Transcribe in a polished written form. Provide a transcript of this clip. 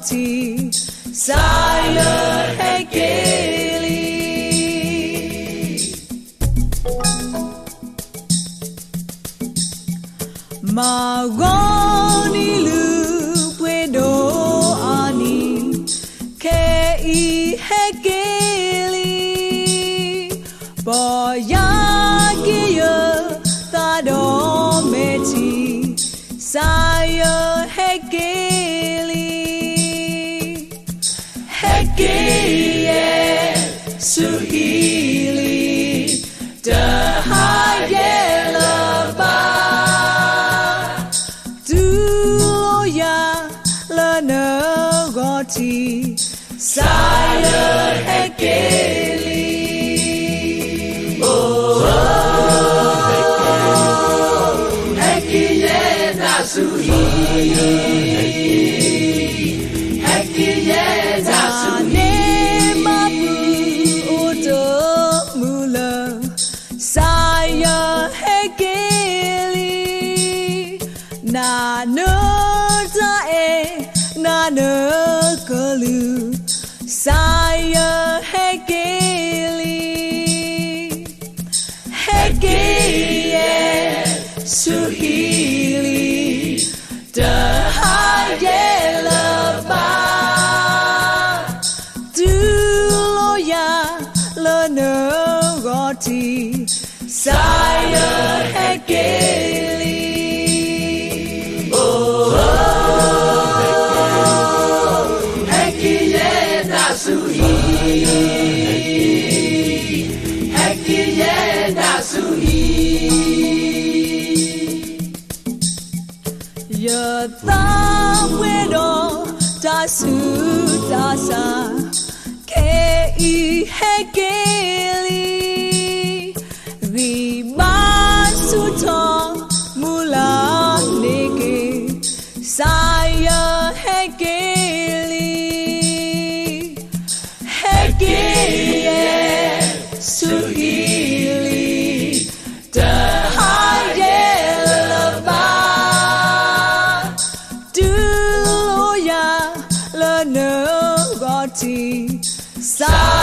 goti saya hekeli magoni lu puedo ani kei hekeli boya kiyo tado meti saya hekeli hekeye suhili dahaye laba duya lana goti saya hekeli saya hekeli hekeye suhili dahaye laba duloya lana goti saya hekeli ya ta puedo tasu tasa ke I hekeli riba suto mula neke saya hekeli hekeye suhili dahaye laba duloya lana goti saya